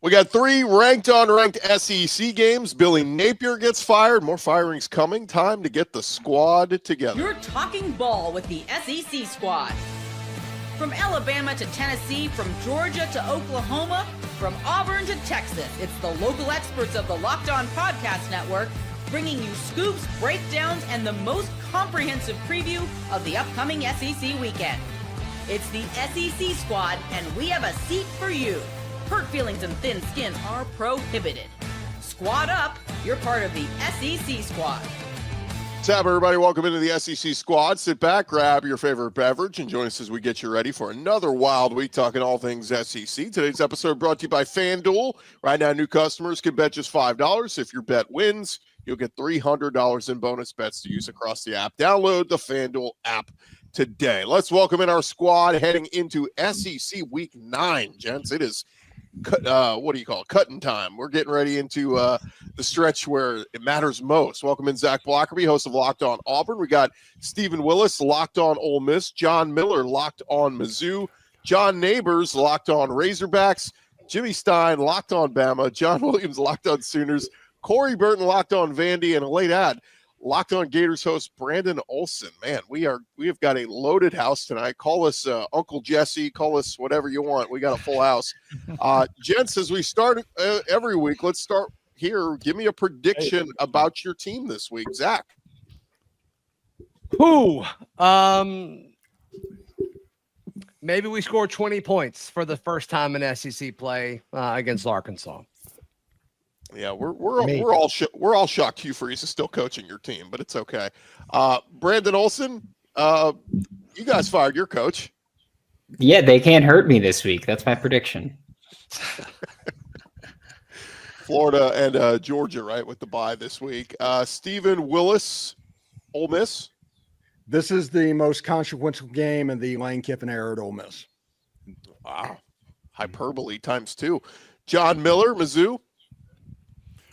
We got 3 ranked-on-ranked SEC games. Billy Napier gets fired. More firings coming. Time to get the squad together. You're talking ball with the SEC squad. From Alabama to Tennessee, from Georgia to Oklahoma, from Auburn to Texas, it's the local experts of the Locked On Podcast Network bringing you scoops, breakdowns, and the most comprehensive preview of the upcoming SEC weekend. It's the SEC squad, and we have a seat for you. Hurt feelings and thin skin are prohibited. Squad up, you're part of the SEC squad. What's up, everybody? Welcome into the SEC squad. Sit back, grab your favorite beverage, and join us as we get you ready for another wild week talking all things SEC. Today's episode brought to you by FanDuel. Right now, new customers can bet just $5. If your bet wins, you'll get $300 in bonus bets to use across the app. Download the FanDuel app today. Let's welcome in our squad heading into SEC Week 9, gents. It is cutting time. We're getting ready into the stretch where it matters most. Welcome in Zach Blockerby, host of Locked On Auburn. We got Stephen Willis, Locked On Ole Miss, John Miller, Locked On Mizzou, John Neighbors, Locked On Razorbacks, Jimmy Stein, Locked On Bama, John Williams, Locked On Sooners, Corey Burton, Locked On Vandy, and a late ad, Locked On Gators host Brandon Olson. Man, we have got a loaded house tonight. Call us Uncle Jesse. Call us whatever you want. We got a full house. Gents, as we start every week, let's start here. Give me a prediction about your team this week, Zach. Maybe we score 20 points for the first time in SEC play against Arkansas. Yeah, we're all shocked Hugh Freeze is still coaching your team, but it's okay. Brandon Olson, you guys fired your coach. Yeah, they can't hurt me this week. That's my prediction. Florida and Georgia, right, with the bye this week. Stephen Willis, Ole Miss. This is the most consequential game in the Lane Kiffin era at Ole Miss. Wow, hyperbole times 2. John Miller, Mizzou.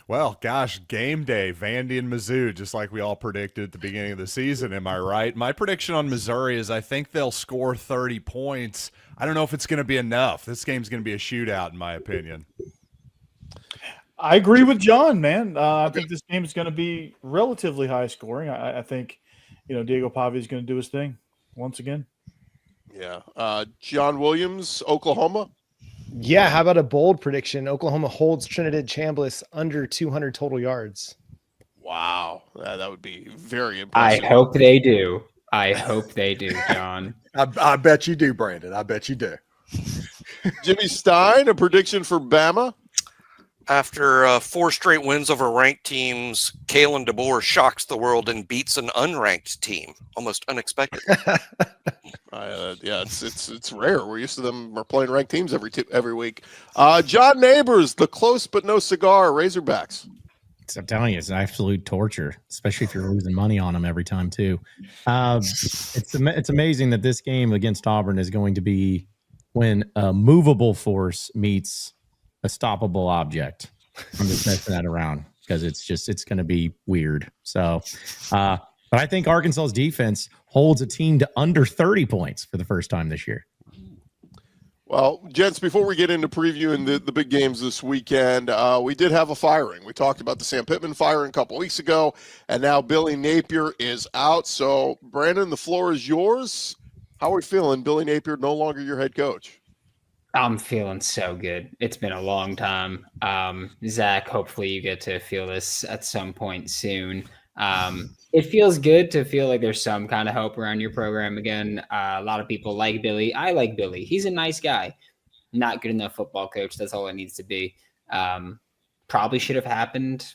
Well, gosh, game day, Vandy and Mizzou, just like we all predicted at the beginning of the season. Am I right? My prediction on Missouri is I think they'll score 30 points. I don't know if it's going to be enough. This game's going to be a shootout, in my opinion. I agree with John, man. I think this game is going to be relatively high scoring. I think, Diego Pavia is going to do his thing once again. Yeah. John Williams, Oklahoma. Yeah, how about a bold prediction? Oklahoma holds Trinidad Chambliss under 200 total yards. Wow, that would be very impressive. I hope they do. John. I bet you do, Brandon. I bet you do. Jimmy Stein, a prediction for Bama? After 4 straight wins over ranked teams, Kalen DeBoer shocks the world and beats an unranked team. Almost unexpected. Yeah, it's rare. We're used to them playing ranked teams every week. John Neighbors, the close but no cigar, Razorbacks. I'm telling you, it's absolute torture, especially if you're losing money on them every time too. It's amazing that this game against Auburn is going to be when a movable force meets a stoppable object. I'm just messing that around because it's going to be weird. So, but I think Arkansas's defense holds a team to under 30 points for the first time this year. Well, gents, before we get into previewing the big games this weekend, we did have a firing. We talked about the Sam Pittman firing a couple weeks ago, and now Billy Napier is out. So, Brandon, the floor is yours. How are we feeling? Billy Napier no longer your head coach. I'm feeling so good. It's been a long time. Zach, hopefully you get to feel this at some point soon. It feels good to feel like there's some kind of hope around your program again. A lot of people like Billy. I like Billy. He's a nice guy. Not good enough football coach. That's all it needs to be. Probably should have happened.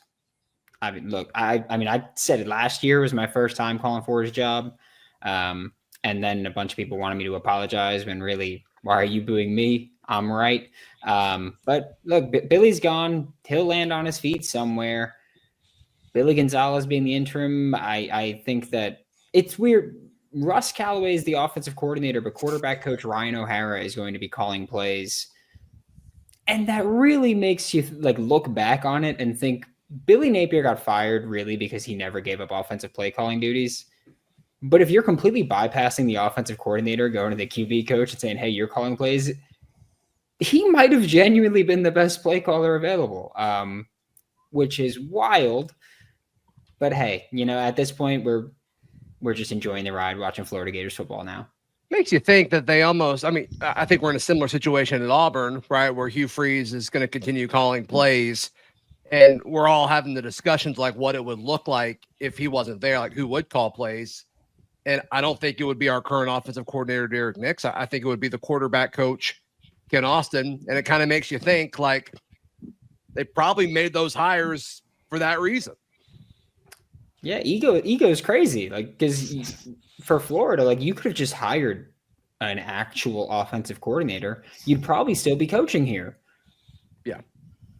I mean, look, I said it last year was my first time calling for his job. And then a bunch of people wanted me to apologize when really, why are you booing me? I'm right. But look, Billy's gone. He'll land on his feet somewhere. Billy Gonzalez being the interim, I think that it's weird. Russ Callaway is the offensive coordinator, but quarterback coach Ryan O'Hara is going to be calling plays. And that really makes you look back on it and think Billy Napier got fired really because he never gave up offensive play calling duties. But if you're completely bypassing the offensive coordinator, going to the QB coach and saying, hey, you're calling plays, he might have genuinely been the best play caller available, which is wild. But hey, at this point, we're just enjoying the ride, watching Florida Gators football now. Makes you think that they almost, I think we're in a similar situation at Auburn, right? Where Hugh Freeze is going to continue calling plays. And we're all having the discussions like what it would look like if he wasn't there, like who would call plays. And I don't think it would be our current offensive coordinator, Derek Nix. I think it would be the quarterback coach, Ken Austin. And it kind of makes you think like they probably made those hires for that reason. Yeah, ego is crazy. Like, because for Florida, like you could have just hired an actual offensive coordinator. You'd probably still be coaching here. Yeah.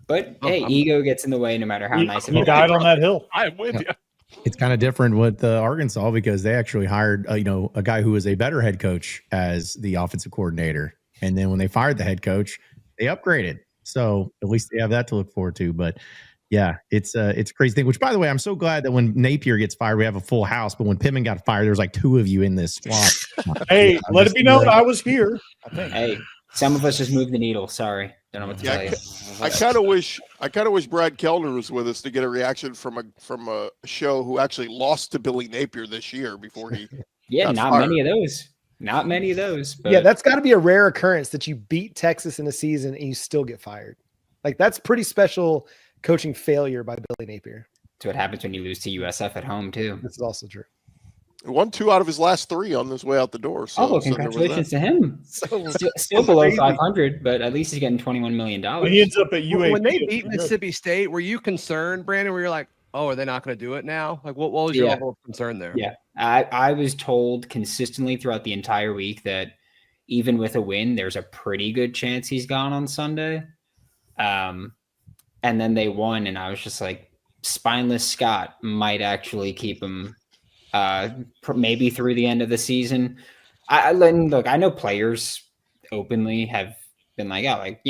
But hey, ego gets in the way no matter how nice it is. You died on that hill. I'm with you. It's kind of different with Arkansas because they actually hired, a guy who was a better head coach as the offensive coordinator. And then when they fired the head coach, they upgraded. So at least they have that to look forward to. But yeah, it's a crazy thing, which by the way, I'm so glad that when Napier gets fired, we have a full house. But when Pittman got fired, there's like 2 of you in this swap. Hey, let it be known I was here. I think. Hey, some of us just moved the needle. Sorry. Don't know what to tell you. I kind of wish Brad Kellner was with us to get a reaction from a show who actually lost to Billy Napier this year before he. Yeah, got not fired. many of those. Not many of those. But Yeah, that's got to be a rare occurrence that you beat Texas in a season and you still get fired. Like that's pretty special coaching failure by Billy Napier. that's what happens when you lose to USF at home too. This is also true. Won 2 out of his last 3 on his way out the door. So, Oh, so there was congratulations that. to him. Still below 500, but at least he's getting $21 million. When he ends up at UAB. When they beat Mississippi State, were you concerned, Brandon, where you're like, oh, are they not going to do it now? Like, what was your level of concern there? Yeah, I was told consistently throughout the entire week that even with a win, there's a pretty good chance he's gone on Sunday. And then they won, and I was just like, spineless Scott might actually keep him maybe through the end of the season. Look, I know players openly have been like, oh, like,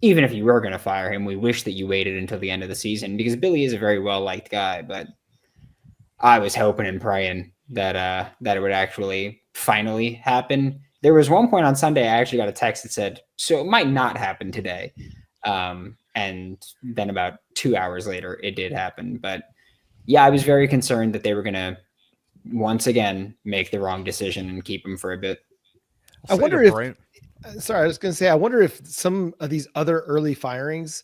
even if you were going to fire him, we wish that you waited until the end of the season because Billy is a very well-liked guy, but I was hoping and praying that it would actually finally happen. There was one point on Sunday, I actually got a text that said, so it might not happen today. And then about 2 hours later, it did happen. But yeah, I was very concerned that they were going to once again make the wrong decision and keep him for a bit. I wonder if I wonder if some of these other early firings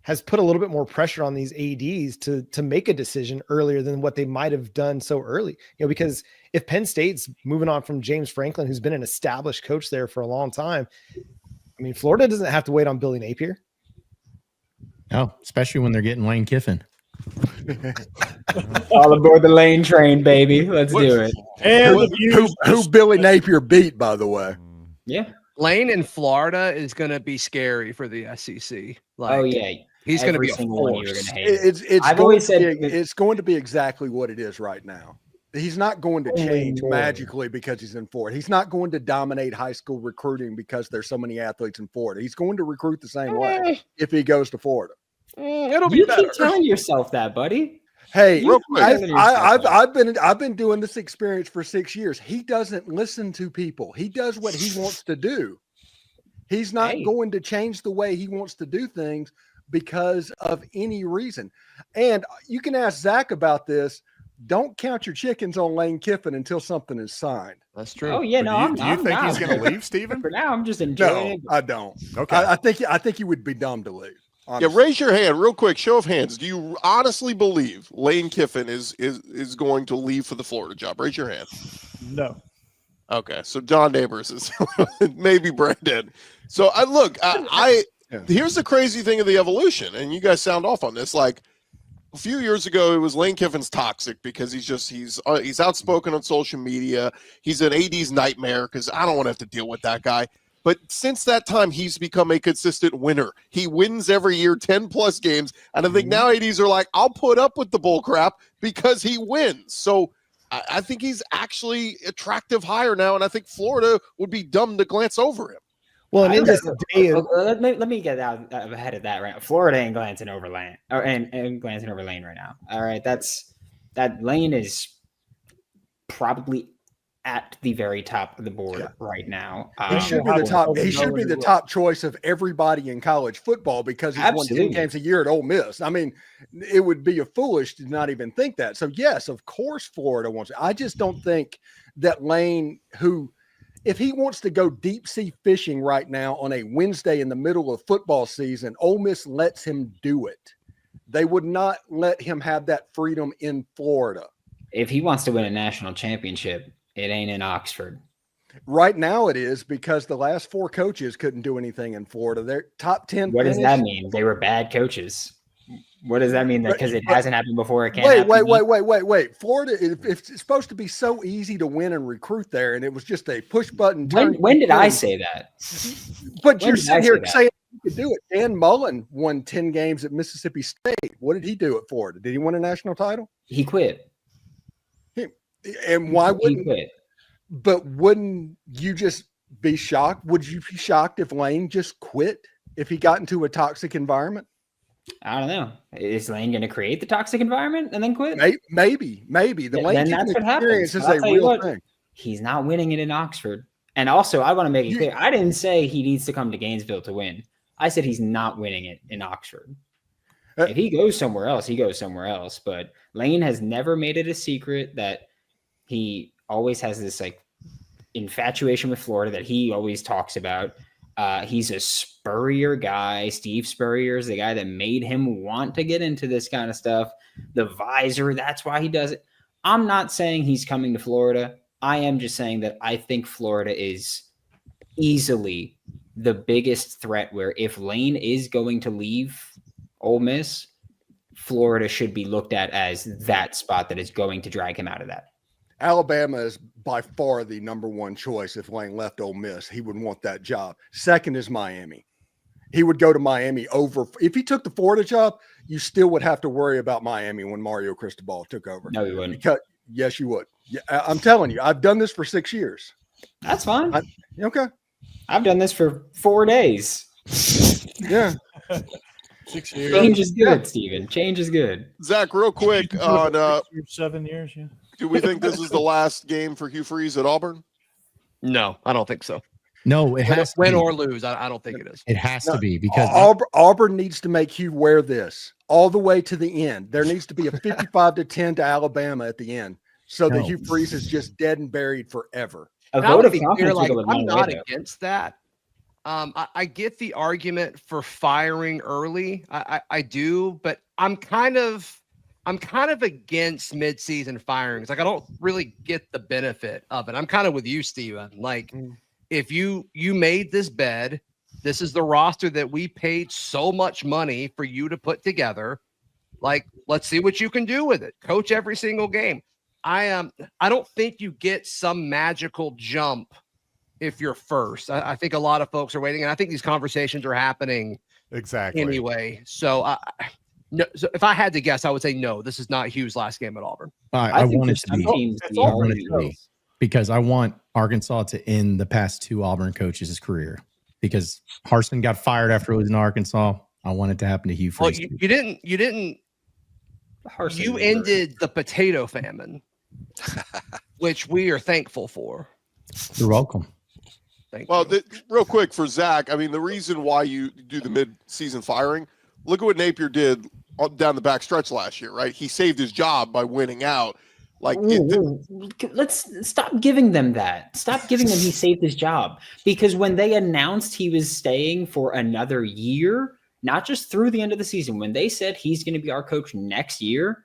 has put a little bit more pressure on these ADs to make a decision earlier than what they might have done so early. Because if Penn State's moving on from James Franklin, who's been an established coach there for a long time, I mean, Florida doesn't have to wait on Billy Napier. No, especially when they're getting Lane Kiffin. All aboard the Lane train, baby. Let's do it. And who Billy Napier beat, by the way. Yeah. Lane in Florida is going to be scary for the SEC. Like, Oh yeah, he's going to be a single one you're force. going to hate. It's going to be exactly what it is right now. He's not going to change magically because he's in Florida. He's not going to dominate high school recruiting because there's so many athletes in Florida. He's going to recruit the same way if he goes to Florida. It'll be You better. keep telling yourself that, buddy. Hey, Real quick. I've been doing this experience for 6 years. He doesn't listen to people. He does what he wants to do. He's not going to change the way he wants to do things because of any reason. And you can ask Zach about this. Don't count your chickens on Lane Kiffin until something is signed. That's true. Oh yeah, no, Do you think he's going to leave, Steven? For now, I'm just enjoying it. I don't. Okay. I think you would be dumb to leave. Yeah, raise your hand real quick. Show of hands. Do you honestly believe Lane Kiffin is going to leave for the Florida job? Raise your hand. No. Okay, so John Neighbors is maybe Brandon. So here's the crazy thing of the evolution, and you guys sound off on this. Like a few years ago, it was Lane Kiffin's toxic because he's outspoken on social media. He's an AD's nightmare because I don't want to have to deal with that guy. But since that time, he's become a consistent winner. He wins every year, 10-plus games. And I think now ADs are like, I'll put up with the bull crap because he wins. So I think he's actually attractive hire now, and I think Florida would be dumb to glance over him. Well, and in this day, let me get out ahead of that right now. Florida ain't glancing over Lane, and glancing over Lane right now. All right, that Lane is probably at the very top of the board right now. He should be the top. He should be the top choice of everybody in college football because he's won 10 games a year at Ole Miss. I mean, it would be foolish to not even think that. So yes, of course, Florida wants it. I just don't think that Lane, if he wants to go deep sea fishing right now on a Wednesday in the middle of football season, Ole Miss lets him do it. They would not let him have that freedom in Florida. If he wants to win a national championship, it ain't in Oxford. Right now it is because the last 4 coaches couldn't do anything in Florida. They're top 10. What does that mean? They were bad coaches. What does that mean? Because it hasn't happened before, it can't happen. Wait. Florida, it's supposed to be so easy to win and recruit there, and it was just a push button. When did I say that? But you're sitting here saying you could do it. Dan Mullen won 10 games at Mississippi State. What did he do at Florida? Did he win a national title? He quit. And why wouldn't he quit? But wouldn't you just be shocked? Would you be shocked if Lane just quit if he got into a toxic environment? I don't know. Is Lane going to create the toxic environment and then quit? Maybe. The Lane that's what happens. Is a real thing. He's not winning it in Oxford. And also, I want to make it clear. I didn't say he needs to come to Gainesville to win. I said he's not winning it in Oxford. If he goes somewhere else, he goes somewhere else. But Lane has never made it a secret that he always has this like infatuation with Florida that he always talks about. He's a Spurrier guy. Steve Spurrier is the guy that made him want to get into this kind of stuff. The visor, that's why he does it. I'm not saying he's coming to Florida. I am just saying that I think Florida is easily the biggest threat where if Lane is going to leave Ole Miss, Florida should be looked at as that spot that is going to drag him out of that. Alabama is by far the number one choice. If Lane left Ole Miss, he would want that job. Second is Miami. He would go to Miami over. If he took the Florida job, you still would have to worry about Miami when Mario Cristobal took over. No, you wouldn't. Because, yes, you would. Yeah, I'm telling you, I've done this for 6 years. That's fine. Okay. I've done this for 4 days. Yeah. 6 years. Change is good, Steven. Change is good. Zach, real quick on 7 years, yeah. Do we think this is the last game for Hugh Freeze at Auburn? No, I don't think so. No, it has to win or lose. I don't think it is. It has to be because Auburn needs to make Hugh wear this all the way to the end. There needs to be a 55-10 to Alabama at the end, so that Hugh Freeze is just dead and buried forever. I'm not against that. I get the argument for firing early. I do, but I'm kind of against midseason firings. Like I don't really get the benefit of it. I'm kind of with you, Steven. Like if you made this bed, this is the roster that we paid so much money for you to put together. Like, let's see what you can do with it. Coach every single game. I don't think you get some magical jump if you're first. I think a lot of folks are waiting, and I think these conversations are happening exactly anyway. So no, so if I had to guess, I would say no. This is not Hugh's last game at Auburn. I want it to be because I want Arkansas to end the past 2 Auburn coaches' career because Harsin got fired after losing to Arkansas. I want it to happen to Hugh Freeze. Well, you didn't. Harsin you ended the potato famine, which we are thankful for. You're welcome. Thank you. Real quick for Zach, I mean, the reason why you do the mid-season firing, look at what Napier did down the back stretch last year, right? He saved his job by winning out. Like, let's stop giving them that. Stop giving them he saved his job. Because when they announced he was staying for another year, not just through the end of the season, when they said he's going to be our coach next year,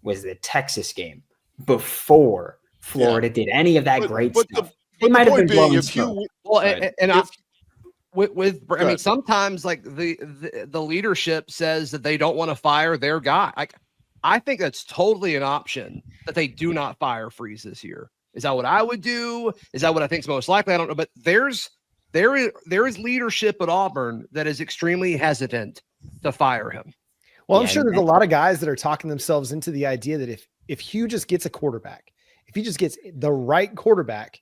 was the Texas game before Florida did any of that great stuff. They might have been blowing smoke. I mean, sometimes like the leadership says that they don't want to fire their guy. Like, I think that's totally an option that they do not fire Freeze this year. Is that what I would do? Is that what I think is most likely? I don't know, but there is leadership at Auburn that is extremely hesitant to fire him. Well, I'm sure there's a lot of guys that are talking themselves into the idea that if Hugh just gets a quarterback, if he just gets the right quarterback,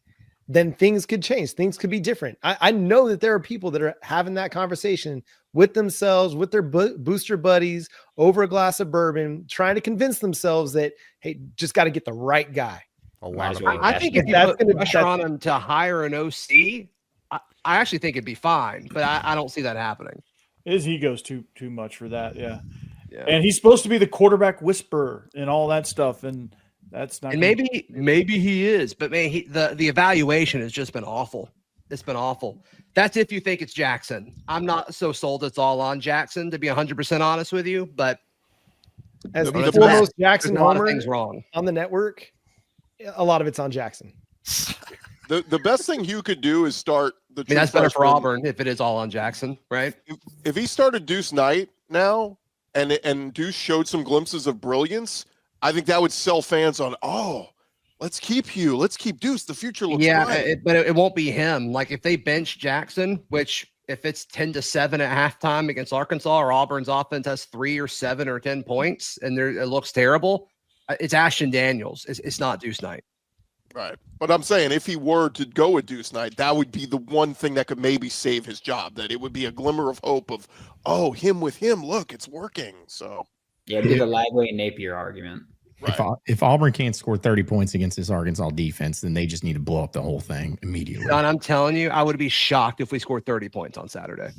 then things could change. Things could be different. I know that there are people that are having that conversation with themselves, with their booster buddies over a glass of bourbon, trying to convince themselves that, hey, just got to get the right guy. A Might lot as of well pressure. I think if you put pressure on him to hire an OC, I actually think it'd be fine, but I don't see that happening. His ego's too much for that. Yeah. Yeah. And he's supposed to be the quarterback whisperer and all that stuff, and that's not. And maybe he is, but man, the evaluation has just been awful. It's been awful. That's if you think it's Jackson. I'm not so sold it's all on Jackson, to be 100% honest with you, but as the there's foremost Jackson a lot of homer things wrong on the network, a lot of it's on Jackson. The best thing Hugh could do is start the. I mean, that's better for freshman. Auburn if it is all on Jackson, right? If he started Deuce Knight now, and Deuce showed some glimpses of brilliance, I think that would sell fans on. Oh, let's keep Hugh. Let's keep Deuce. The future looks bright. But it won't be him. Like if they bench Jackson, which if it's 10-7 at halftime against Arkansas, or Auburn's offense has 3 or 7 or 10 points, and it looks terrible, it's Ashton Daniels. It's not Deuce Knight. Right. But I'm saying if he were to go with Deuce Knight, that would be the one thing that could maybe save his job, that it would be a glimmer of hope of, oh, him with him, look, it's working. So Yeah, do the Lively and Napier argument. right. If Auburn can't score 30 points against this Arkansas defense, then they just need to blow up the whole thing immediately. John, I'm telling you, I would be shocked if we scored 30 points on Saturday.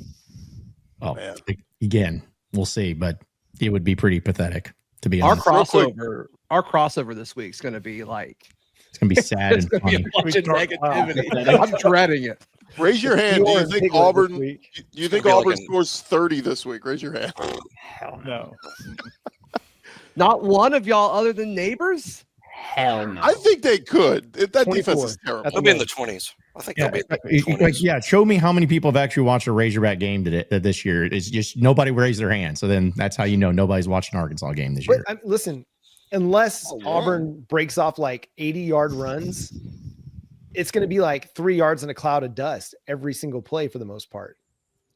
Oh, Man. again, we'll see, but it would be pretty pathetic to be Our honest. crossover this week is going to be like, It's gonna be sad it's and going to be funny. a bunch of negativity. I'm dreading it. Raise your hand. Do you think Auburn? Do you think be like Auburn an- scores 30 this week? Raise your hand. Hell No. Not one of y'all other than neighbors? Hell no. I think they could. That 24. defense is terrible. They'll be in the 20s. I think Yeah, they'll be in the 20s. yeah. Show me how many people have actually watched a Razorback game this year. It's just nobody raised their hand. So then that's how you know nobody's watching an Arkansas game this year. But listen, unless Auburn breaks off like 80-yard runs, it's going to be like 3 yards in a cloud of dust every single play for the most part.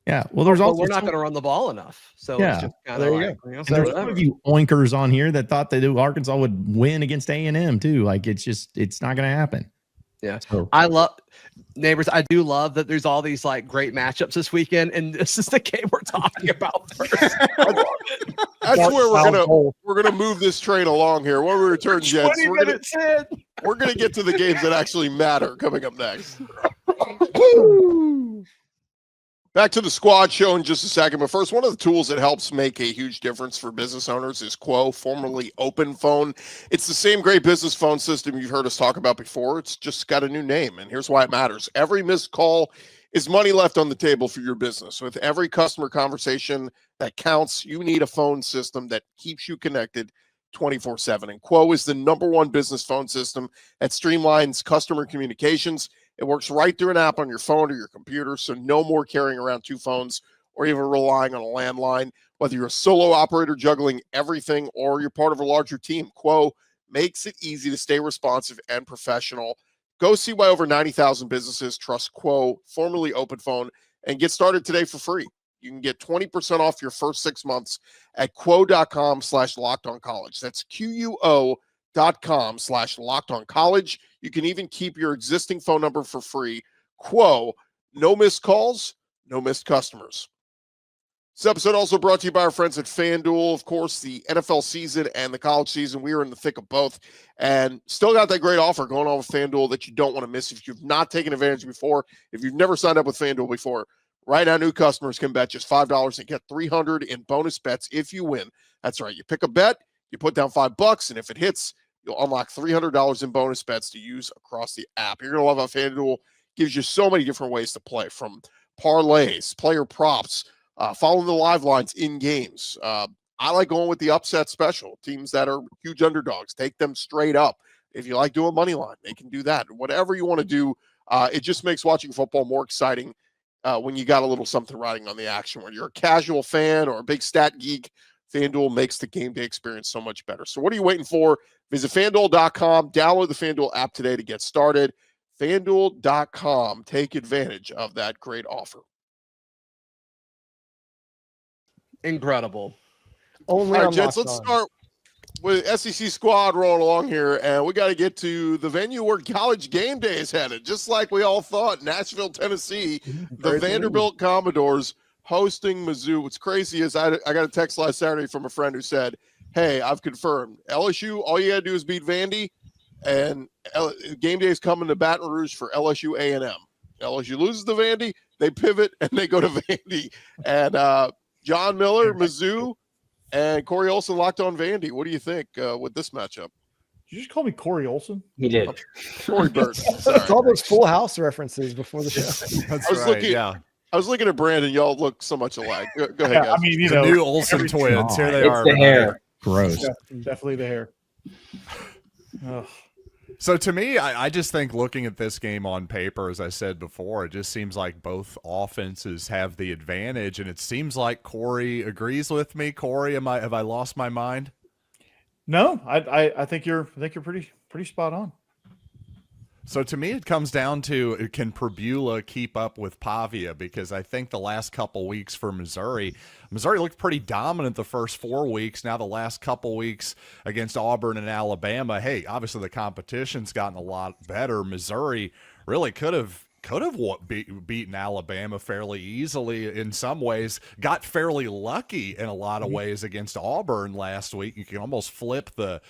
Yeah. Well, there's also we're not going to run the ball enough. So Yeah. it's just kind There of you like, go. you know, and so there's some whatever. of you oinkers on here that thought that Arkansas would win against A&M too. Like it's not going to happen. Yeah. So, I love neighbors. I do love that there's all these like great matchups this weekend, and this is the game we're talking about first. I love it. That's where we're gonna move this train along here. When we return, gents, 20 minutes in. we're gonna get to the games that actually matter coming up next. Back to the squad show in just a second, but first, one of the tools that helps make a huge difference for business owners is Quo, formerly Open Phone. It's the same great business phone system you've heard us talk about before. It's just got a new name, and here's why it matters. Every missed call is money left on the table for your business. With every customer conversation that counts, you need a phone system that keeps you connected 24/7. And Quo is the #1 business phone system that streamlines customer communications. It works right through an app on your phone or your computer, so no more carrying around 2 phones or even relying on a landline. Whether you're a solo operator juggling everything or you're part of a larger team, Quo makes it easy to stay responsive and professional. Go see why over 90,000 businesses trust Quo, formerly Open Phone, and get started today for free. You can get 20% off your first 6 months at quo.com/lockedoncollege. That's QUO.com/lockedoncollege. You can even keep your existing phone number for free. Quo, no missed calls, no missed customers. This episode also brought to you by our friends at FanDuel. Of course, the NFL season and the college season, we are in the thick of both, and still got that great offer going on with FanDuel that you don't want to miss. If you've not taken advantage before, if you've never signed up with FanDuel before, right now new customers can bet just $5 and get $300 in bonus bets if you win. That's right. You pick a bet, you put down $5, and if it hits, you'll unlock $300 in bonus bets to use across the app. You're going to love how FanDuel gives you so many different ways to play, from parlays, player props, following the live lines in games. I like going with the upset special. Teams that are huge underdogs, take them straight up. If you like doing money line, they can do that. Whatever you want to do, it just makes watching football more exciting when you got a little something riding on the action. When you're a casual fan or a big stat geek, FanDuel makes the game day experience so much better. So what are you waiting for? Visit FanDuel.com. Download the FanDuel app today to get started. FanDuel.com. Take advantage of that great offer. Incredible. Only All on right, gents, Locked let's On. start with SEC squad rolling along here, and we got to get to the venue where college game day is headed. Just like we all thought, Nashville, Tennessee, the Vanderbilt Commodores hosting Mizzou. What's crazy is I got a text last Saturday from a friend who said, hey, I've confirmed LSU, all you got to do is beat Vandy, and game day is coming to Baton Rouge for LSU A&M. LSU loses to Vandy, they pivot and they go to Vandy. And John Miller, Mizzou, and Corey Olson locked on Vandy. What do you think with this matchup? Did you just call me Corey Olson? He did. Corey Bird. It's all those Full House references before the show. That's right. I was looking at Brandon. Y'all look so much alike. Go ahead, guys. I mean, The new Olsen twins. Here they are. The hair. Gross. Definitely the hair. Ugh. So to me, I just think looking at this game on paper, as I said before, it just seems like both offenses have the advantage, and it seems like Corey agrees with me. Corey, have I lost my mind? No, I think you're pretty spot on. So to me, it comes down to, can Prebula keep up with Pavia? Because I think the last couple weeks for Missouri looked pretty dominant the first 4 weeks. Now the last couple weeks against Auburn and Alabama, hey, obviously the competition's gotten a lot better. Missouri really could have beaten Alabama fairly easily in some ways, got fairly lucky in a lot of ways against Auburn last week. You can almost flip the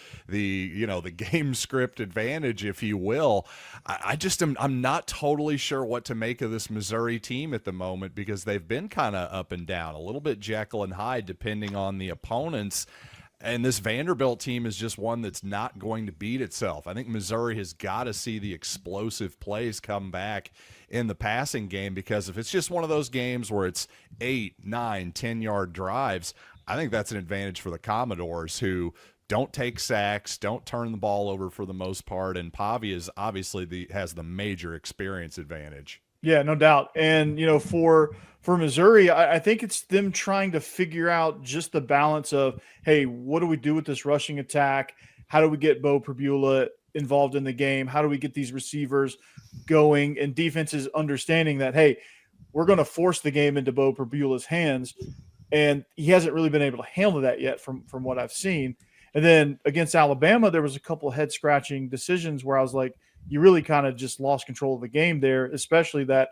game script advantage, if you will. I'm not totally sure what to make of this Missouri team at the moment, because they've been kind of up and down, a little bit Jekyll and Hyde depending on the opponents. And this Vanderbilt team is just one that's not going to beat itself. I think Missouri has got to see the explosive plays come back in the passing game, because if it's just one of those games where it's 8, 9, 10-yard drives, I think that's an advantage for the Commodores, who don't take sacks, don't turn the ball over for the most part, and Pavia is obviously has the major experience advantage. Yeah, no doubt. And, for Missouri, I think it's them trying to figure out just the balance of, hey, what do we do with this rushing attack? How do we get Bo Prebula involved in the game? How do we get these receivers going? And defenses understanding that, hey, we're going to force the game into Bo Prebula's hands. And he hasn't really been able to handle that yet from what I've seen. And then against Alabama, there was a couple of head-scratching decisions where I was like, you really kind of just lost control of the game there, especially that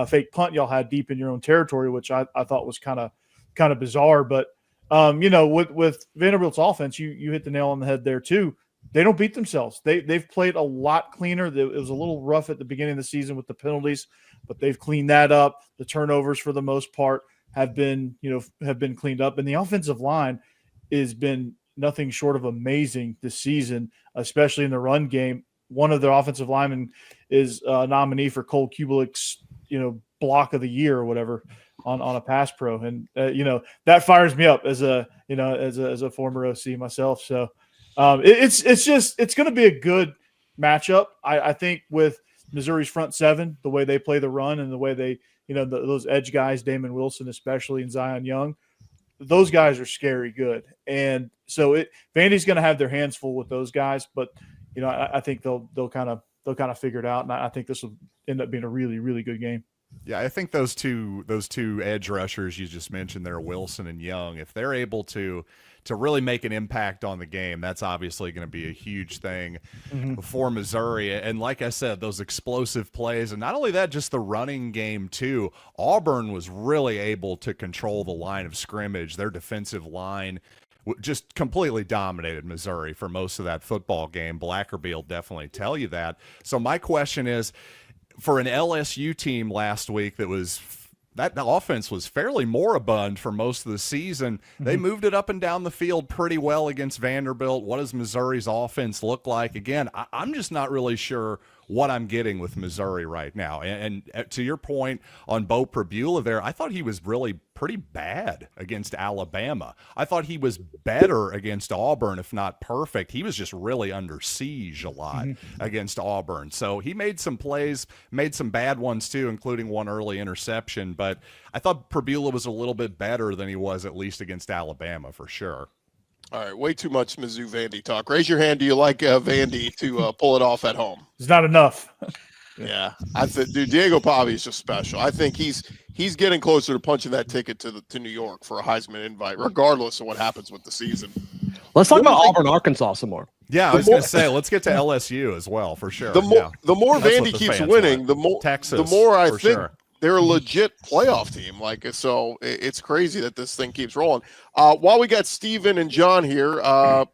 fake punt y'all had deep in your own territory, which I thought was kind of bizarre. But, with Vanderbilt's offense, you hit the nail on the head there too. They don't beat themselves. They've played a lot cleaner. It was a little rough at the beginning of the season with the penalties, but they've cleaned that up. The turnovers, for the most part, have been cleaned up. And the offensive line has been nothing short of amazing this season, especially in the run game. One of their offensive linemen is a nominee for Cole Kubelik's, block of the year or whatever on a pass pro. And, that fires me up as a former OC myself. So it's going to be a good matchup. I think with Missouri's front seven, the way they play the run and the way they, those edge guys, Damon Wilson, especially, and Zion Young, those guys are scary good. And so Vandy's going to have their hands full with those guys, but I think they'll kind of figure it out, and I think this will end up being a really, really good game. Yeah, I think those two edge rushers you just mentioned there, Wilson and Young, if they're able to really make an impact on the game, that's obviously going to be a huge thing for Missouri. And like I said, those explosive plays, and not only that, just the running game too. Auburn was really able to control the line of scrimmage. Their defensive line just completely dominated Missouri for most of that football game. Blackerby will definitely tell you that. So my question is, for an LSU team last week that the offense was fairly moribund for most of the season, they moved it up and down the field pretty well against Vanderbilt. What does Missouri's offense look like? Again, I'm just not really sure what I'm getting with Missouri right now. And to your point on Bo Prebula there, I thought he was really pretty bad against Alabama. I thought he was better against Auburn, if not perfect. He was just really under siege a lot against Auburn. So he made some plays, made some bad ones too, including one early interception. But I thought Prebula was a little bit better than he was at least against Alabama for sure. All right, way too much Mizzou Vandy talk. Raise your hand. Do you like Vandy to pull it off at home? It's not enough. Yeah, I think Diego Pavia is just special. I think he's getting closer to punching that ticket to New York for a Heisman invite, regardless of what happens with the season. Let's talk about Auburn, Arkansas some more. Yeah, I was going to say, let's get to LSU as well for sure. The more Vandy keeps winning, the more Texas, the more I think they're a legit playoff team. Like, so it's crazy that this thing keeps rolling. While we got Steven and John here,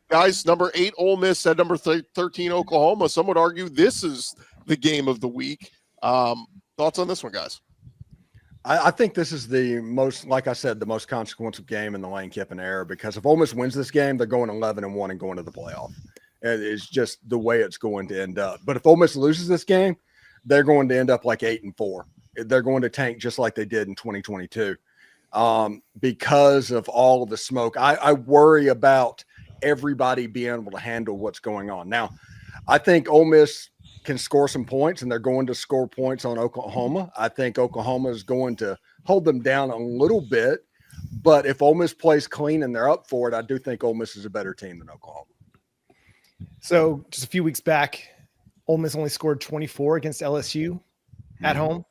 guys, number 8 Ole Miss at number 13 Oklahoma. Some would argue this is the game of the week. Thoughts on this one, guys? I think this is the most, like I said, the most consequential game in the Lane Kiffin era, because if Ole Miss wins this game, they're going 11-1 and going to the playoff. It's just the way it's going to end up. But if Ole Miss loses this game, they're going to end up like 8-4. They're going to tank just like they did in 2022 because of all of the smoke. I worry about everybody being able to handle what's going on. Now, I think Ole Miss can score some points, and they're going to score points on Oklahoma. I think Oklahoma is going to hold them down a little bit, but if Ole Miss plays clean and they're up for it, I do think Ole Miss is a better team than Oklahoma. So just a few weeks back, Ole Miss only scored 24 against LSU at home.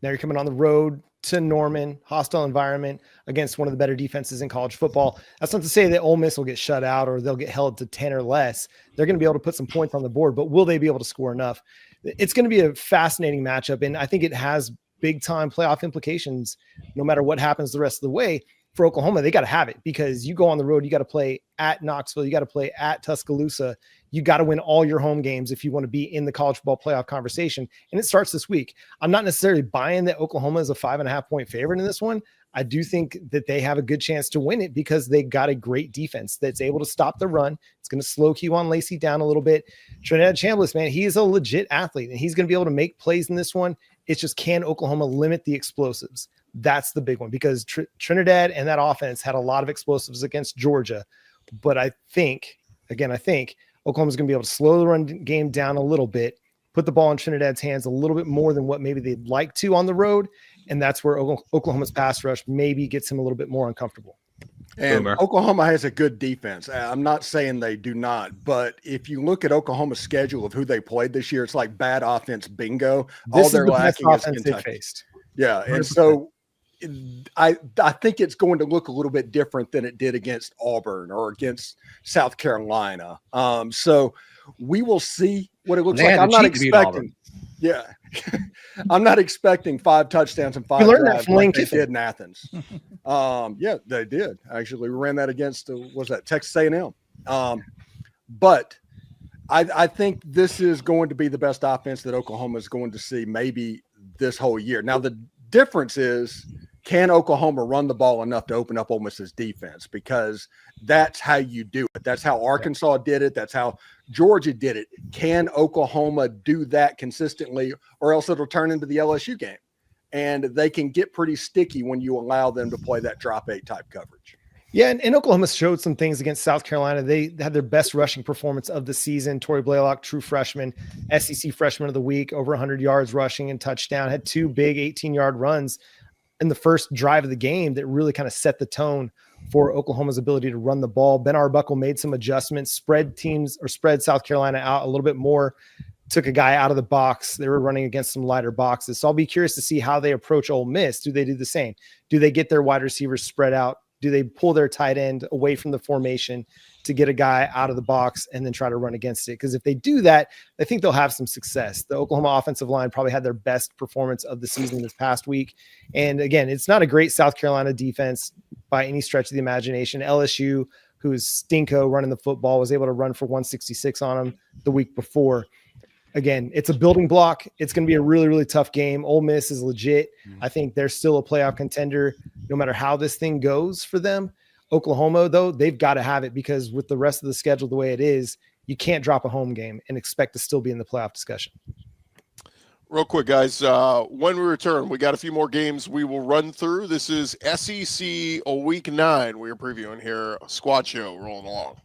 Now you're coming on the road to Norman, hostile environment against one of the better defenses in college football. That's not to say that Ole Miss will get shut out or they'll get held to 10 or less. They're going to be able to put some points on the board, but will they be able to score enough? It's going to be a fascinating matchup, and I think it has big-time playoff implications no matter what happens the rest of the way. For Oklahoma, they got to have it, because you go on the road, you got to play at Knoxville, you got to play at Tuscaloosa. You got to win all your home games if you want to be in the college football playoff conversation. And it starts this week. I'm not necessarily buying that Oklahoma is a 5.5-point favorite in this one. I do think that they have a good chance to win it because they got a great defense that's able to stop the run. It's going to slow Kewan Lacey down a little bit. Trinidad Chambliss, man, he is a legit athlete, and he's going to be able to make plays in this one. It's just, can Oklahoma limit the explosives? That's the big one, because Trinidad and that offense had a lot of explosives against Georgia. But I think Oklahoma's going to be able to slow the run game down a little bit, put the ball in Trinidad's hands a little bit more than what maybe they'd like to on the road. And that's where Oklahoma's pass rush maybe gets him a little bit more uncomfortable. And Oklahoma has a good defense. I'm not saying they do not, but if you look at Oklahoma's schedule of who they played this year, it's like bad offense bingo. All they're lacking is Kentucky. Yeah, and so I think it's going to look a little bit different than it did against Auburn or against South Carolina. So we will see what it looks like. I'm not expecting. Yeah, I'm not expecting 5 touchdowns and 5 drives like they did in Athens. Yeah, they did. Actually, we ran that against was that Texas A&M. But I think this is going to be the best offense that Oklahoma is going to see maybe this whole year. Now, the difference is, can Oklahoma run the ball enough to open up Ole Miss's defense? Because that's how you do it. That's how Arkansas did it. That's how Georgia did it. Can Oklahoma do that consistently, or else it'll turn into the LSU game? And they can get pretty sticky when you allow them to play that drop 8 type coverage. Yeah, and Oklahoma showed some things against South Carolina. They had their best rushing performance of the season. Torrey Blaylock, true freshman, SEC freshman of the week, over 100 yards rushing and touchdown, had 2 big 18-yard runs in the first drive of the game that really kind of set the tone for Oklahoma's ability to run the ball. Ben Arbuckle made some adjustments, spread South Carolina out a little bit more, took a guy out of the box. They were running against some lighter boxes. So I'll be curious to see how they approach Ole Miss. Do they do the same? Do they get their wide receivers spread out? Do they pull their tight end away from the formation to get a guy out of the box and then try to run against it? Because if they do that, I think they'll have some success. The Oklahoma offensive line probably had their best performance of the season this past week. And again, it's not a great South Carolina defense by any stretch of the imagination. LSU, who's stinko running the football, was able to run for 166 on them the week before. Again, it's a building block. It's going to be a really, really tough game. Ole Miss is legit. I think they're still a playoff contender no matter how this thing goes for them. Oklahoma, though, they've got to have it, because with the rest of the schedule the way it is, you can't drop a home game and expect to still be in the playoff discussion. Real quick, guys, when we return, we got a few more games we will run through. This is SEC Week 9. We are previewing here, a squad show rolling along.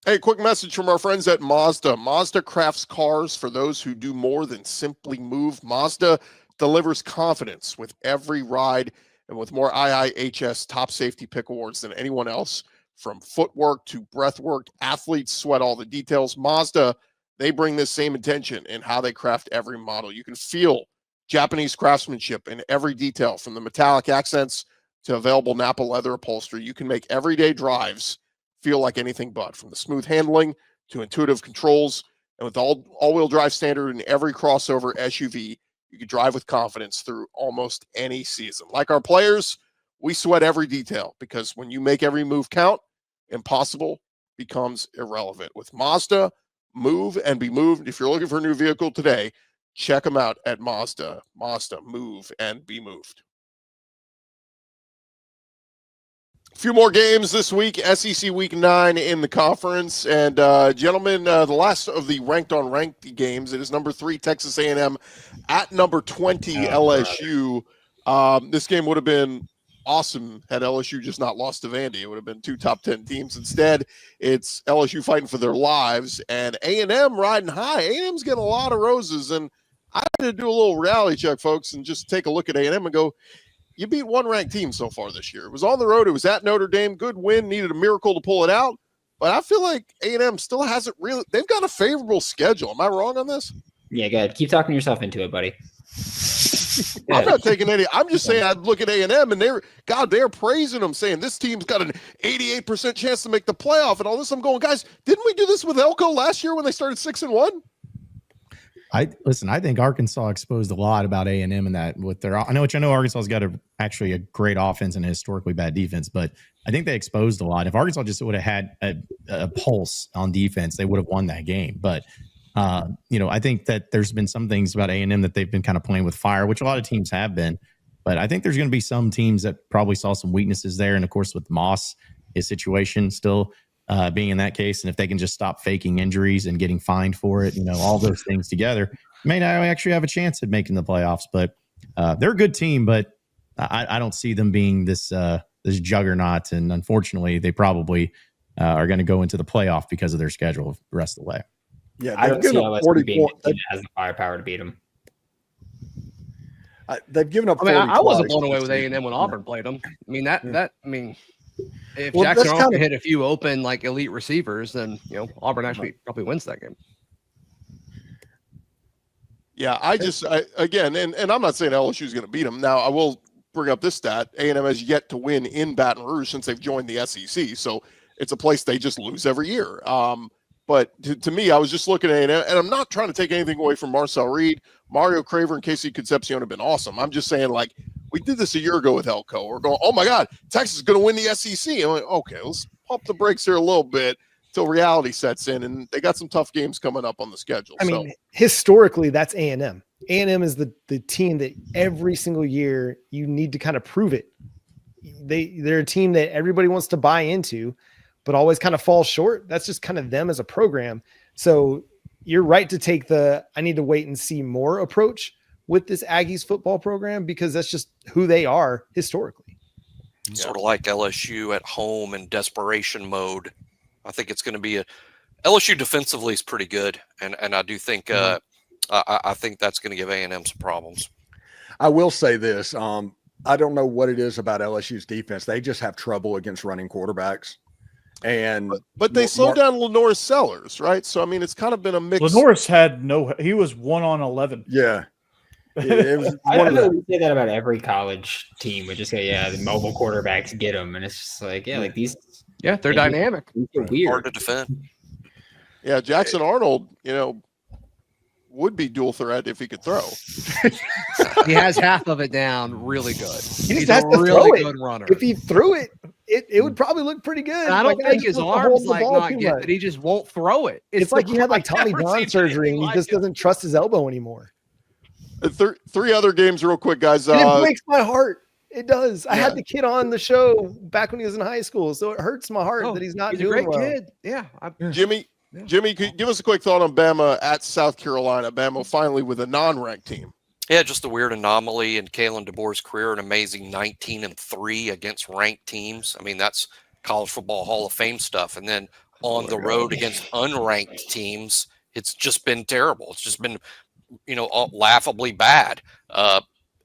Hey, quick message from our friends at Mazda. Mazda crafts cars for those who do more than simply move. Mazda delivers confidence with every ride, and with more IIHS top safety pick awards than anyone else. From footwork to breathwork, athletes sweat all the details. Mazda, they bring this same intention in how they craft every model. You can feel Japanese craftsmanship in every detail, from the metallic accents to available Napa leather upholstery. You can make everyday drives feel like anything but, from the smooth handling to intuitive controls. And with all-wheel drive standard in every crossover SUV, you can drive with confidence through almost any season. Like our players, we sweat every detail because when you make every move count, impossible becomes irrelevant. With Mazda, move and be moved. If you're looking for a new vehicle today, check them out at Mazda. Mazda, move and be moved. A few more games this week. SEC Week 9 in the conference. And, gentlemen, the last of the ranked games, it is number 3, Texas A&M at number 20, LSU. This game would have been awesome had LSU just not lost to Vandy. It would have been 2 top 10 teams. Instead, it's LSU fighting for their lives and A&M riding high. A&M's getting a lot of roses. And I had to do a little reality check, folks, and just take a look at A&M and go, you beat one ranked team so far this year. It was on the road. It was at Notre Dame. Good win. Needed a miracle to pull it out. But I feel like A&M still hasn't really – they've got a favorable schedule. Am I wrong on this? Yeah, good. Keep talking yourself into it, buddy. I'm not taking any – I'm just saying I'd look at A&M, and they're praising them, saying this team's got an 88% chance to make the playoff and all this. I'm going, guys, didn't we do this with Elko last year when they started 6-1? I think Arkansas exposed a lot about A&M and that with their. I know Arkansas's got actually a great offense and a historically bad defense, but I think they exposed a lot. If Arkansas just would have had a pulse on defense, they would have won that game. But I think that there's been some things about A&M that they've been kind of playing with fire, which a lot of teams have been. But I think there's going to be some teams that probably saw some weaknesses there, and of course with Moss, his situation still. Being in that case, and if they can just stop faking injuries and getting fined for it, all those things together, may not actually have a chance at making the playoffs. But they're a good team, but I don't see them being this juggernaut. And unfortunately, they probably are going to go into the playoff because of their schedule the rest of the way. Yeah, I they've don't see given up LSU 40 being points. the team that has the firepower to beat them. They've given up. I mean, 40 I wasn't twice blown away this with season. A&M when Auburn played them. I mean, if Well, Jackson that's Arnold kinda- can hit a few open like elite receivers, then Auburn actually probably wins that game. Yeah, again, and I'm not saying LSU is going to beat them. Now, I will bring up this stat. A&M has yet to win in Baton Rouge since they've joined the SEC, so it's a place they just lose every year. But to me, I was just looking at A&M, and I'm not trying to take anything away from Marcel Reed. Mario Craver and Casey Concepcion have been awesome. I'm just saying, like, we did this a year ago with Elko. We're going, oh, my God, Texas is going to win the SEC. I'm like, okay, let's pump the brakes here a little bit till reality sets in, and they got some tough games coming up on the schedule. I mean, historically, that's A&M. A&M is the team that every single year you need to kind of prove it. They're a team that everybody wants to buy into, but always kind of falls short. That's just kind of them as a program. So you're right to take I need to wait and see more approach with this Aggies football program because that's just who they are historically. Sort of like LSU at home in desperation mode. I think it's going to be LSU defensively is pretty good, and I do think I think that's going to give A&M some problems. I will say this: I don't know what it is about LSU's defense. They just have trouble against running quarterbacks, but they slowed down Lenore Sellers, right? So I mean, it's kind of been a mix. Lenore's he was 1 on 11. Yeah. It was I don't know. We say that about every college team. We just say, the mobile quarterbacks get them, and it's just like, like these. Yeah, they're dynamic. These are weird. Hard to defend. Yeah, Jackson Arnold, would be dual threat if he could throw. He has half of it down really good. He He's just has a to really throw good runner. If he threw it, it would probably look pretty good. And I don't think his arms like not get that. He just won't throw it. It's like he had like I've Tommy never John seen surgery and he anything just like it. doesn't trust his elbow anymore. Three other games real quick, guys. And it breaks my heart. It does. I Yeah. had the kid on the show back when he was in high school, so it hurts my heart that he's not He's a doing great well. kid. Yeah. Jimmy, could you give us a quick thought on Bama at South Carolina? Bama finally with a non-ranked team. Yeah, just a weird anomaly in Kalen DeBoer's career, an amazing 19-3 against ranked teams. I mean, that's college football Hall of Fame stuff. And then on the road against unranked teams, it's just been terrible. It's just been, laughably bad.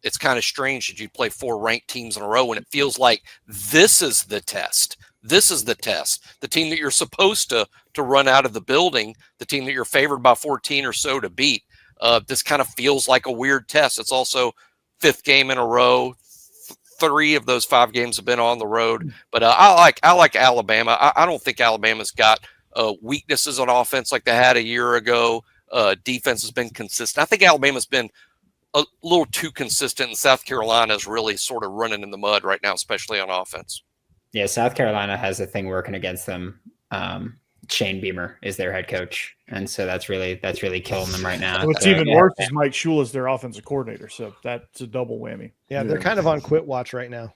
It's kind of strange that you play 4 ranked teams in a row when it feels like this is the test. This is the test. The team that you're supposed to run out of the building, the team that you're favored by 14 or so to beat. This kind of feels like a weird test. It's also 5th game in a row. 3 of those 5 games have been on the road. But I like Alabama. I don't think Alabama's got weaknesses on offense like they had a year ago. Defense has been consistent. I think Alabama's been a little too consistent, and South Carolina is really sort of running in the mud right now, especially on offense. Yeah, South Carolina has a thing working against them. Shane Beamer is their head coach, and so that's really killing them right now. What's even worse is Mike Shula is their offensive coordinator, so that's a double whammy. Yeah, they're kind of on quit watch right now.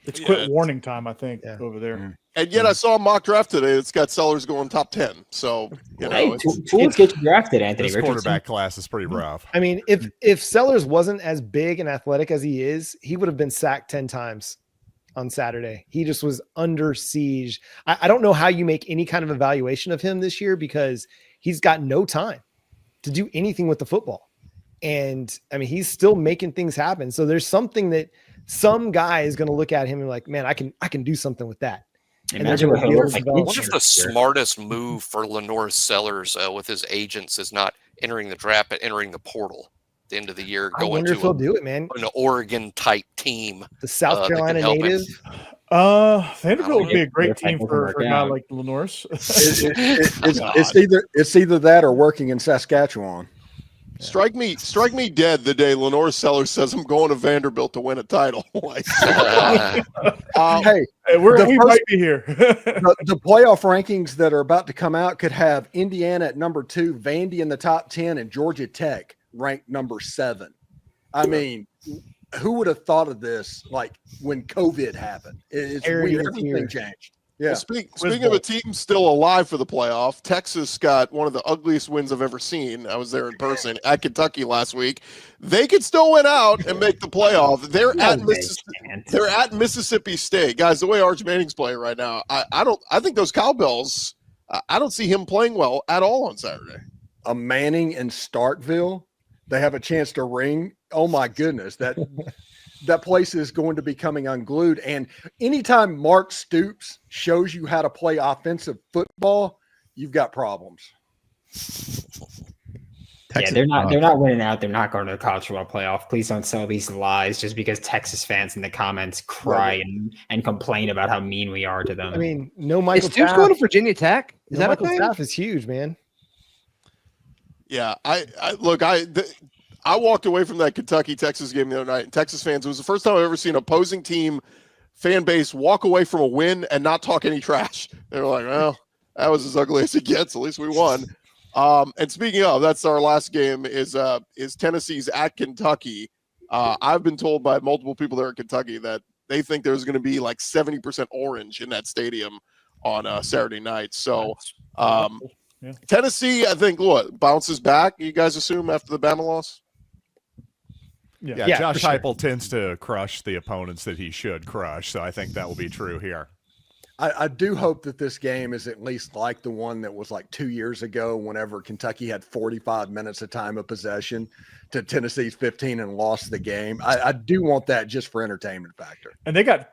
It's quit warning time, I think, over there. And yet I saw a mock draft today that's got Sellers going top 10. So, Fools get drafted, Anthony. This quarterback class is pretty rough. I mean, if Sellers wasn't as big and athletic as he is, he would have been sacked 10 times on Saturday. He just was under siege. I don't know how you make any kind of evaluation of him this year because he's got no time to do anything with the football. And I mean, he's still making things happen. So there's something that some guy is going to look at him and like, man, I can do something with that. And what if the smartest move for Lenore Sellers with his agents is not entering the draft, but entering the portal at the end of the year, going to he'll do it, man. An Oregon type team, the South Carolina native. Vanderbilt would be a great team for a guy like Lenore's. It's either that or working in Saskatchewan. Strike me dead the day Lenore Sellers says I'm going to Vanderbilt to win a title. Hey, we might be here. the playoff rankings that are about to come out could have Indiana at number 2, Vandy in the top 10, and Georgia Tech ranked number 7. I mean, who would have thought of this? Like when COVID happened, it's weird. Everything changed. Yeah. Well, speaking of a team still alive for the playoff, Texas got one of the ugliest wins I've ever seen. I was there in person at Kentucky last week. They could still win out and make the playoff. They're at Mississippi State, guys. The way Arch Manning's playing right now, I think those Cowbells. I don't see him playing well at all on Saturday. A Manning in Starkville, they have a chance to ring. Oh my goodness, that place is going to be coming unglued. And anytime Mark Stoops shows you how to play offensive football, you've got problems. Texas, they're not winning out. They're not going to the college football playoff. Please don't sell these lies just because Texas fans in the comments cry and complain about how mean we are to them. I mean, no Michael Stoops going to Virginia Tech? Is that Michael Staff is huge, man. Yeah, I walked away from that Kentucky-Texas game the other night, and Texas fans, it was the first time I've ever seen opposing team fan base walk away from a win and not talk any trash. They were like, well, that was as ugly as it gets. At least we won. And speaking of, that's our last game is Tennessee's at Kentucky. I've been told by multiple people there in Kentucky that they think there's going to be like 70% orange in that stadium on Saturday night. So Tennessee, I think, bounces back, you guys assume, after the Bama loss? Yeah, Josh Heupel tends to crush the opponents that he should crush, so I think that will be true here. I do hope that this game is at least like the one that was like 2 years ago whenever Kentucky had 45 minutes of time of possession to Tennessee's 15 and lost the game. I do want that just for entertainment factor. And they got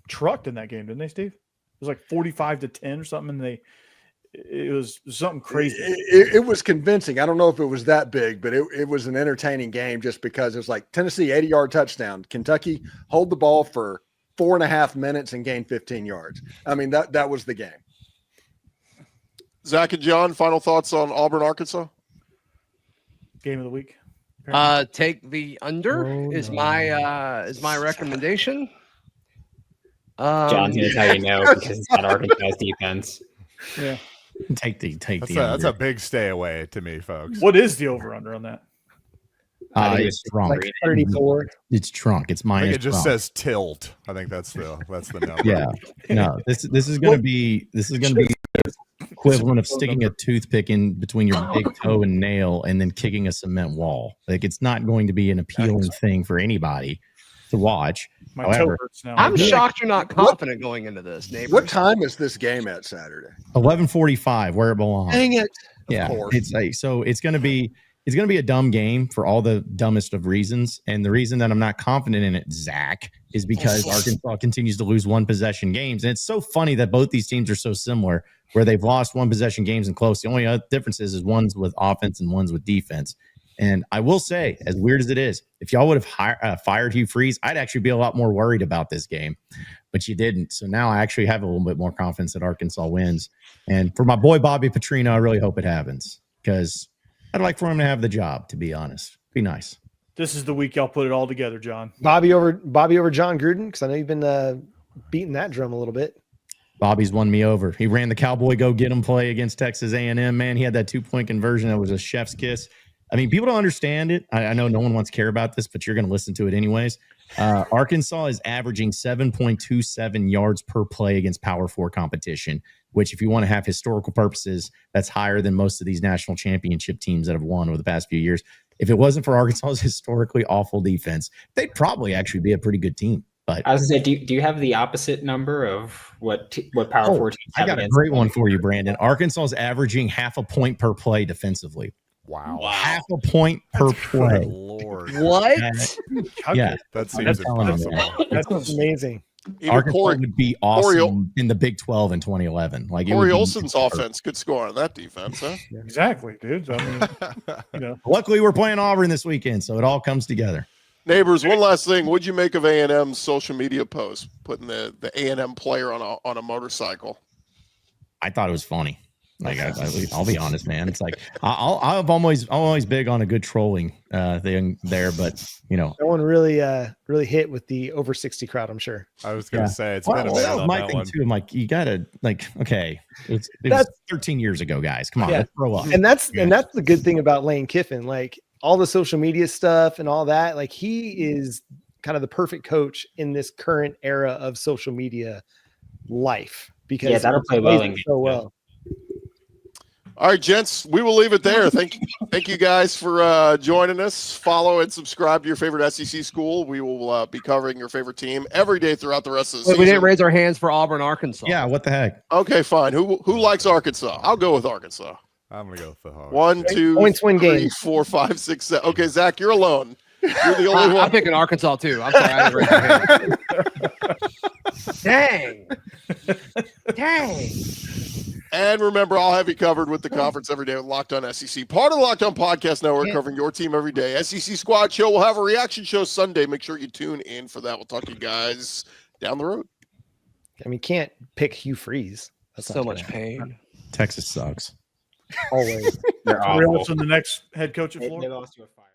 trucked in that game, didn't they, Steve? It was like 45-10 or something, and it was something crazy. It was convincing. I don't know if it was that big, but it was an entertaining game just because it was like Tennessee 80-yard touchdown. Kentucky hold the ball for 4.5 minutes and gain 15 yards. I mean, that was the game. Zach and John, final thoughts on Auburn, Arkansas? Game of the week. Take the under is my recommendation. John's going to tell you no because it's not Arkansas's defense. Yeah. Take the that's a big stay away to me, folks. What is the over-under on that? It's drunk. Like 34. It's drunk. It's minus. I think it just drunk. says tilt. I think that's the number. Yeah. No. This is going to be equivalent of sticking a toothpick in between your big toe and nail and then kicking a cement wall. Like, it's not going to be an appealing thing for anybody to watch. My toe hurts now. I'm shocked you're not confident going into this, neighbors. What time is this game at Saturday? 11:45, where it belongs. Dang it! Yeah, it's like, so it's going to be a dumb game for all the dumbest of reasons. And the reason that I'm not confident in it, Zach, is because Arkansas continues to lose one possession games. And it's so funny that both these teams are so similar, where they've lost one possession games and close. The only other difference is one's with offense and one's with defense. And I will say, as weird as it is, if y'all would have fired Hugh Freeze, I'd actually be a lot more worried about this game, but you didn't. So now I actually have a little bit more confidence that Arkansas wins. And for my boy Bobby Petrino, I really hope it happens because I'd like for him to have the job, to be honest. Be nice. This is the week y'all put it all together, John. Bobby over John Gruden, because I know you've been beating that drum a little bit. Bobby's won me over. He ran the Cowboy go get him play against Texas A&M. Man, he had that 2-point conversion that was a chef's kiss. I mean, people don't understand it. I know no one wants to care about this, but you're going to listen to it anyways. Arkansas is averaging 7.27 yards per play against Power 4 competition, which if you want to have historical purposes, that's higher than most of these national championship teams that have won over the past few years. If it wasn't for Arkansas's historically awful defense, they'd probably actually be a pretty good team. But I was going to say, do you have the opposite number of what Power 4 teams have? I got a great one for you, Brandon. Arkansas is averaging 0.5 point per play defensively. Wow. 0.5 point per play. Lord. What? Yeah. That seems impossible. That's amazing. Arkansas would be awesome in the Big 12 in 2011. Like Corey Olson's offense could score on that defense, huh? Exactly, dude. I mean, Luckily, we're playing Auburn this weekend, so it all comes together. Neighbors, one last thing. What'd you make of A&M's social media post putting the A&M player on a motorcycle? I thought it was funny. Like I'll be honest, man. It's like I'm always big on a good trolling thing there, but no one really hit with the over 60 crowd. I'm sure. I was gonna say it's been a minute that was on my that thing one. too. I'm like, you gotta okay. It was 13 years ago, guys. Come on, let's grow up. And that's the good thing about Lane Kiffin. Like all the social media stuff and all that. Like he is kind of the perfect coach in this current era of social media life because that'll play well so well. All right, gents, we will leave it there. Thank you guys for joining us. Follow and subscribe to your favorite SEC school. We will be covering your favorite team every day throughout the rest of the season. We didn't raise our hands for Auburn, Arkansas. Yeah, what the heck? Okay, fine. Who likes Arkansas? I'll go with Arkansas. I'm gonna go with the Hogs. 1, 2, Points win 3, games. 4, 5, 6, 7. Okay, Zach, you're alone. You're the only one. I'm picking Arkansas too. I'm sorry, I didn't raise my hand. Dang. And remember, I'll have you covered with the conference every day with Locked On SEC. Part of the Locked On Podcast Network, covering your team every day. SEC Squad Show will have a reaction show Sunday. Make sure you tune in for that. We'll talk to you guys down the road. I mean, can't pick Hugh Freeze. That's So much pain. Texas sucks. Always. They're Corey awful. Olson, the next head coach at Florida. They lost to a fire.